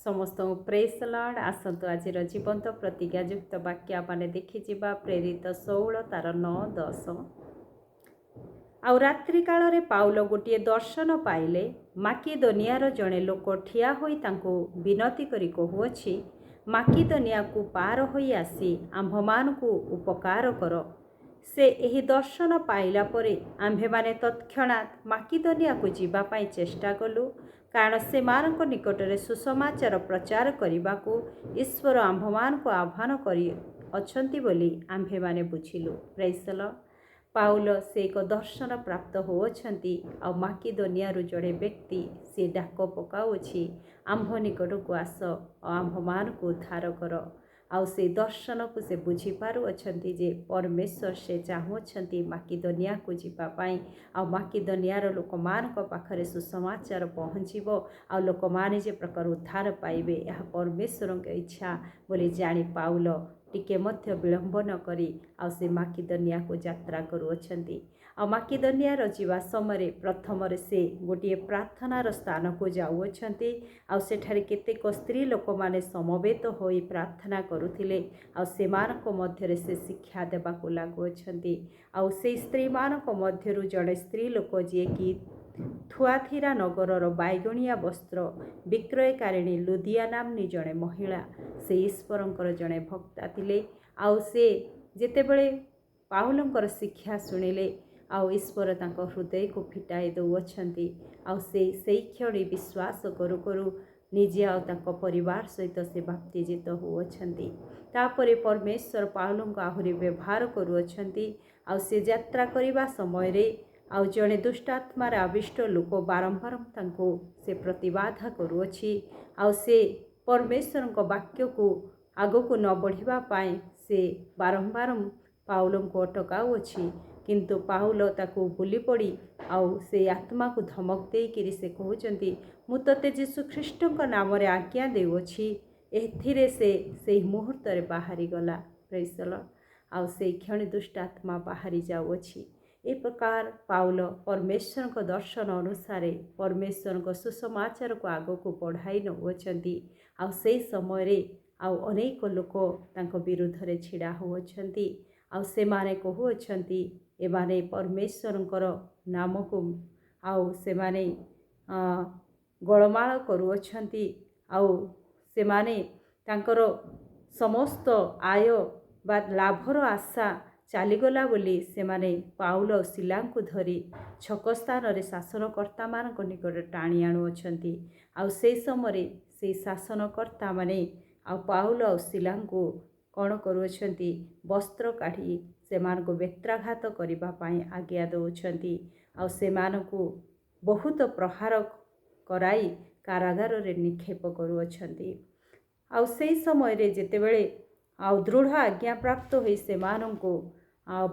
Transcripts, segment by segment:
समस्त press Lord आसतु आज जीवंत प्रतिज्ञायुक्त वाक्य मैंने देखिजा प्रेरित 16 तार 9-10। आउ रात्रि काल पाउल गोटे दर्शन पाइले माकिदोनियार जड़े लोक ठिया होई तांको विनती करी कहुअछि माकिदोनिया को पार होई आसी आम्भमान को उपकार कर। से एही दर्शन पाइला परे आम्भे माने तत्क्षणात माकिदोनिया को जीवा पाई चेष्टा कलु कारण से मानक निकटरे सुसमाचार प्रचार करने को ईश्वर आम्भमान को आह्वान करी अछंती बोली आम्भे माने बुझिलु। Praise the Lord. पाउल से एक दर्शन प्राप्त होअछंती आ माकिदोनियारु जड़े व्यक्ति से डाक पकाउछि आम्भ निकट को आस आम्भमान को उद्धार कर। आउ से दर्शन को से बुझी पारु अछंती जे परमेश्वर से चाहुछंती माकिदोनिया को जीवा पाई आ माकिदोनियार लोक मान को पाखरे सुसमाचार पहुँचीबो आ लोक माने जे प्रकार उद्धार पाइबे यह परमेश्वर के इच्छा बोली जानी पाउल टिके मध्य विलंब न करी आ से माकिदोनिया को यात्रा करुअछंती। आ माकिदोनिया जीवा समय प्रथम से गोटे प्रार्थनार स्थान को जाऊँच आ सेठारे केतेक स्त्री लोक माने समवेत होई प्रार्थना करुथिले आ सेमानक मध्यरे से शिक्षा देबाकू लागुअछंती। आ से स्त्री मानक मध्यरु जड़े स्त्री लोक जे कि थुआथिरा नगरर बैगुणिया वस्त्र विक्रयकारिणी लुदिया नामनी जड़े महिला से ईश्वरंकर जड़े भक्ता थिले। आउ से जेतेबेले पाउलंकर शिक्षा शुणिले आउ ईश्वर तांको हृदय को फिटाई दौछंती आउ से क्षण विश्वास करू करू निजे आउ तांको परिवार सहित से बाप्तिजित होअछंती। तापरे परमेश्वर पाउलंको आहुरी व्यवहार करुअछंती आउ से यात्रा करिबा समय रे आउ जड़े दुष्टात्मार आविष्ट लोक बारंबार तांको से प्रतिबाधा करुअछि आउ से परमेश्वर वाक्य को आगो को न बढ़िबा पाए से बारंबार पाउल को अटकाउछि किंतु पाउल ताकू बुली पड़ी आउ से आत्मा को धमक देकरी से कहउचंती मु तते यीशु ख्रीष्ट नाम रे आज्ञा देउछि एथिरे से मुहूर्त रे बाहरी गला। Praise the Lord. आउ से क्षण दुष्ट आत्मा बाहरी जाउछि। ए प्रकार पाउल परमेश्वर को दर्शन अनुसार परमेश्वर को सुसमाचार को आग को बढ़ाई नउछंती आउ से समय रे आउ अनेक लोक तांको विरुद्ध रे छिड़ा होअछंती आउ से माने कहउछंती एमाने परमेश्वरंकर नाम को आउ से माने गळमाळ करुअछंती आउ से माने तांकर समस्त आय बा लाभर आशा चलीगला बोली से माने पाउल और सिला को धरी छक स्थान रे शासनकर्ता मान निकट टाणी आणुअछंती आउ से समय से शासनकर्ता माने आ पाउल और सिला को कौन करुअछंती वस्त्र काढ़ी से मान को बेत्राघात करिबा पाई आज्ञा दउछंती आउ से मान को बहुत प्रहार कराई कारागार रे निक्षेप करुअछंती। आउ से समय रे जेतेबेले आउ दृढ़ आज्ञा प्राप्त होई से मान को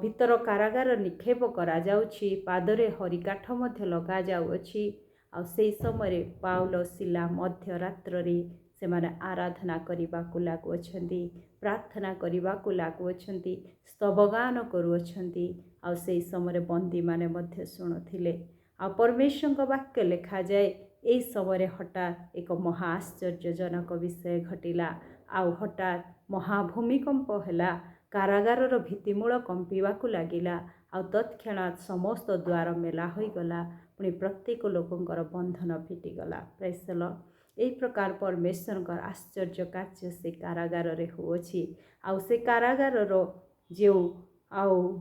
भीतर कारागार निक्षेप करा जाउछि पादरे हरिकाठ मध्य लगा जाउछि आउ से समय पाउल सिला मध्य रात्र रे से माने आराधना करिबाकू लागुअछंती प्रार्थना करिबाकू लागुअछंती स्तवगान करुअछंती आउ से समय बंदी माने मध्य शुणुथिले आ परमेश्वर वाक्य लिखा जाए ए समय हठात एक महा आश्चर्यजनक विषय घटिला आउ हठात महाभूमिकंप हैला कारागार भित्तिमूल कंपिबाकू लागिला आ तत्क्षणात समस्त द्वार मेला होईगला पुणी प्रत्येक लोकंकर बंधन फिटिगला। Praise the Lord. यही प्रकार परमेश्वर आश्चर्य कार्य से कारागार रे होअछि आउ से कारागार जो आउ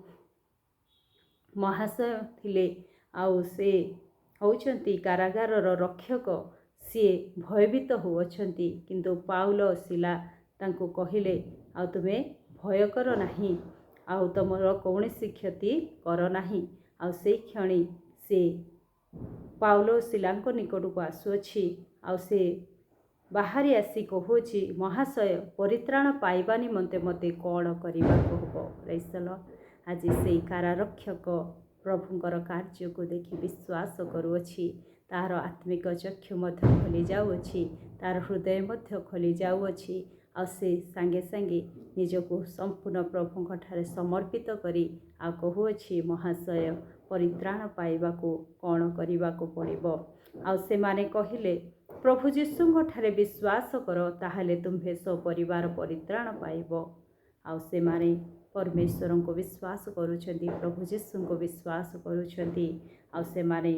महाशय थिले आउ से होउछंती कारागार रक्षक सी भयभीत होअछंती किंतु पाउल और सिला तांको कहिले आ तुमे भय कर नाही आउ तुमर कौनसी क्षति कर नाही आउ से क्षणी से पाउल और सिलांको निकट को आसुअछि आउ से बाहरी आसी कहूछि महाशय परित्राण पाइबा निमंते मते कौन करबाको हबो। Praise the Lord. आज से कारारक्षक प्रभुंकर कार्य को देखि विश्वास करुअछि तार आत्मिक चक्षु मध्य खोली जाउछि तार हृदय मध्य खोली जाउछि आ से सांगे सांगे निजको संपूर्ण प्रभुंक ठारे समर्पित करी आ कहूछि महाशय परित्राण पाइबाको कौन करबाको पड़िबो। आ से माने कहिले ପ୍ରଭୁ ଯୀଶୁଙ୍କଠାରେ ବିଶ୍ୱାସ କର, ତାହେଲେ ତୁମ୍ଭେ ସପରିବାର ପରିତ୍ରାଣ ପାଇବ। ଆଉ ସେମାନେ ପରମେଶ୍ୱରଙ୍କୁ ବିଶ୍ୱାସ କରୁଛନ୍ତି, ପ୍ରଭୁ ଯୀଶୁଙ୍କୁ ବିଶ୍ୱାସ କରୁଛନ୍ତି, ଆଉ ସେମାନେ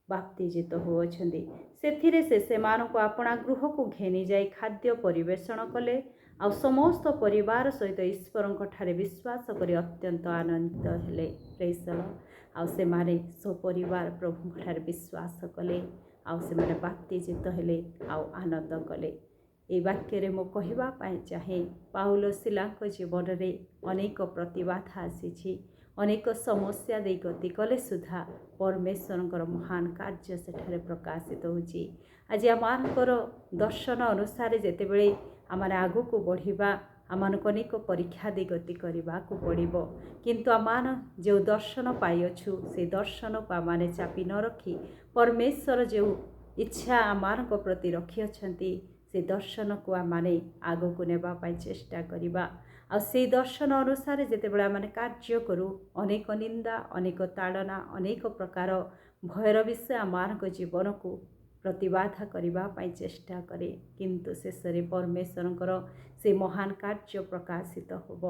ବାପ୍ତିଜିତ ହେଉଛନ୍ତି। ସେଥିରେ ସେ ସେମାନଙ୍କୁ ଆପଣା ଗୃହକୁ ଘେନିଯାଇ ଖାଦ୍ୟ ପରିବେଷଣ କଲେ, ଆଉ ସମସ୍ତ ପରିବାର ସହିତ ଈଶ୍ୱରଙ୍କଠାରେ ବିଶ୍ୱାସ କରି ଅତ୍ୟନ୍ତ ଆନନ୍ଦିତ ହେଲେ। ପ୍ରେଜ୍ ଦ ଲର୍ଡ। ଆଉ ସେମାନେ ସପରିବାର ପ୍ରଭୁଙ୍କଠାରେ ବିଶ୍ୱାସ କଲେ, ଆଉ ସେମାନେ ବାପ୍ତିଜିତ ହେଲେ, ଆଉ ଆନନ୍ଦ କଲେ। ଏହି ବାକ୍ୟରେ ମୁଁ କହିବା ପାଇଁ ଚାହେଁ, ପାଉଲ ସିଲାଙ୍କ ଜୀବନରେ ଅନେକ ପ୍ରତିବାଧା ଆସିଛି, ଅନେକ ସମସ୍ୟା ଦେଇ ଗତି କଲେ ସୁଦ୍ଧା ପରମେଶ୍ୱରଙ୍କର ମହାନ କାର୍ଯ୍ୟ ସେଠାରେ ପ୍ରକାଶିତ ହେଉଛି। ଆଜି ଆମମାନଙ୍କର ଦର୍ଶନ ଅନୁସାରେ ଯେତେବେଳେ ଆମେ ଆଗକୁ ବଢ଼ିବା, ଆମମାନଙ୍କୁ ଅନେକ ପରୀକ୍ଷା ଦେଇ ଗତି କରିବାକୁ ପଡ଼ିବ, କିନ୍ତୁ ଆମମାନେ ଯେଉଁ ଦର୍ଶନ ପାଇଅଛୁ ସେ ଦର୍ଶନକୁ ଆମମାନେ ଚାପି ନ ରଖି ପରମେଶ୍ୱର ଯେଉଁ ଇଚ୍ଛା ଆମମାନଙ୍କ ପ୍ରତି ରଖିଅଛନ୍ତି ସେ ଦର୍ଶନକୁ ଆମମାନେ ଆଗକୁ ନେବା ପାଇଁ ଚେଷ୍ଟା କରିବା। ଆଉ ସେଇ ଦର୍ଶନ ଅନୁସାରେ ଯେତେବେଳେ ଆମେ କାର୍ଯ୍ୟ କରୁ, ଅନେକ ନିନ୍ଦା, ଅନେକ ତାଡ଼ନା, ଅନେକ ପ୍ରକାର ଭୟର ବିଷୟ ଆମମାନଙ୍କ ଜୀବନକୁ ପ୍ରତିବାଧା କରିବା ପାଇଁ ଚେଷ୍ଟା କରେ, କିନ୍ତୁ ଶେଷରେ ପରମେଶ୍ୱରଙ୍କର ସେ ମହାନ କାର୍ଯ୍ୟ ପ୍ରକାଶିତ ହେବ।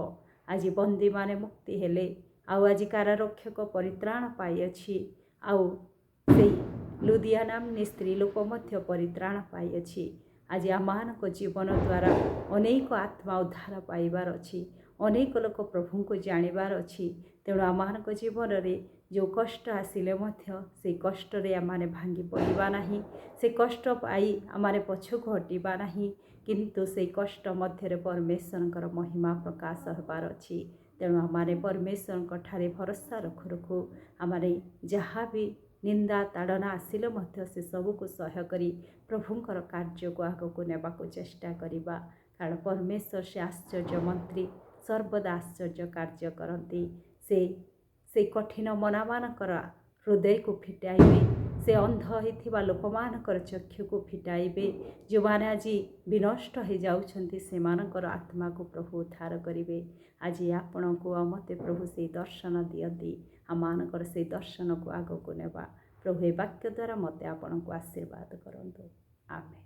ଆଜି ବନ୍ଦୀମାନେ ମୁକ୍ତି ହେଲେ, ଆଉ ଆଜି କାରାରକ୍ଷକ ପରିତ୍ରାଣ ପାଇଅଛି, ଆଉ ସେଇ ଲୁଦିଆ ନାମ୍ନୀ ସ୍ତ୍ରୀ ଲୋକ ମଧ୍ୟ ପରିତ୍ରାଣ ପାଇଅଛି। ଆଜି ଆମମାନଙ୍କ ଜୀବନ ଦ୍ୱାରା ଅନେକ ଆତ୍ମା ଉଦ୍ଧାର ପାଇବାର ଅଛି, ଅନେକ ଲୋକ ପ୍ରଭୁଙ୍କୁ ଜାଣିବାର ଅଛି। ତେଣୁ ଆମମାନଙ୍କ ଜୀବନରେ ଯେଉଁ କଷ୍ଟ ଆସିଲେ ମଧ୍ୟ ସେଇ କଷ୍ଟରେ ଆମମାନେ ଭାଙ୍ଗି ପଡ଼ିବା ନାହିଁ, ସେ କଷ୍ଟ ପାଇ ଆମମାନେ ପଛକୁ ହଟିବା ନାହିଁ, କିନ୍ତୁ ସେଇ କଷ୍ଟ ମଧ୍ୟରେ ପରମେଶ୍ୱରଙ୍କର ମହିମା ପ୍ରକାଶ ହେବାର ଅଛି। ତେଣୁ ଆମମାନେ ପରମେଶ୍ୱରଙ୍କ ଠାରେ ଭରସା ରଖୁ ରଖୁ ଆମମାନେ ଯାହା ବି ନିନ୍ଦା ତାଡ଼ନା ଆସିଲେ ମଧ୍ୟ ସେ ସବୁକୁ ସହ୍ୟ କରି ପ୍ରଭୁଙ୍କର କାର୍ଯ୍ୟକୁ ଆଗକୁ ନେବାକୁ ଚେଷ୍ଟା କରିବା। କାରଣ ପରମେଶ୍ୱର ସେ ଆଶ୍ଚର୍ଯ୍ୟ ମନ୍ତ୍ରୀ, ସର୍ବଦା ଆଶ୍ଚର୍ଯ୍ୟ କାର୍ଯ୍ୟ କରନ୍ତି। ସେ କଠିନ ମନମାନଙ୍କର ହୃଦୟକୁ ଫିଟାଇବେ, ସେ ଅନ୍ଧ ହୋଇଥିବା ଲୋକମାନଙ୍କର ଚକ୍ଷୁକୁ ଫିଟାଇବେ, ଯେଉଁମାନେ ଆଜି ବିନଷ୍ଟ ହୋଇଯାଉଛନ୍ତି ସେମାନଙ୍କର ଆତ୍ମାକୁ ପ୍ରଭୁ ଉଦ୍ଧାର କରିବେ। ଆଜି ଆପଣଙ୍କୁ ଆଉ ମୋତେ ପ୍ରଭୁ ସେଇ ଦର୍ଶନ ଦିଅନ୍ତି, ଆମମାନଙ୍କର ସେଇ ଦର୍ଶନକୁ ଆଗକୁ ନେବା। ପ୍ରଭୁ ଏ ବାକ୍ୟ ଦ୍ୱାରା ମୋତେ ଆପଣଙ୍କୁ ଆଶୀର୍ବାଦ କରନ୍ତୁ। ଆମେନ୍।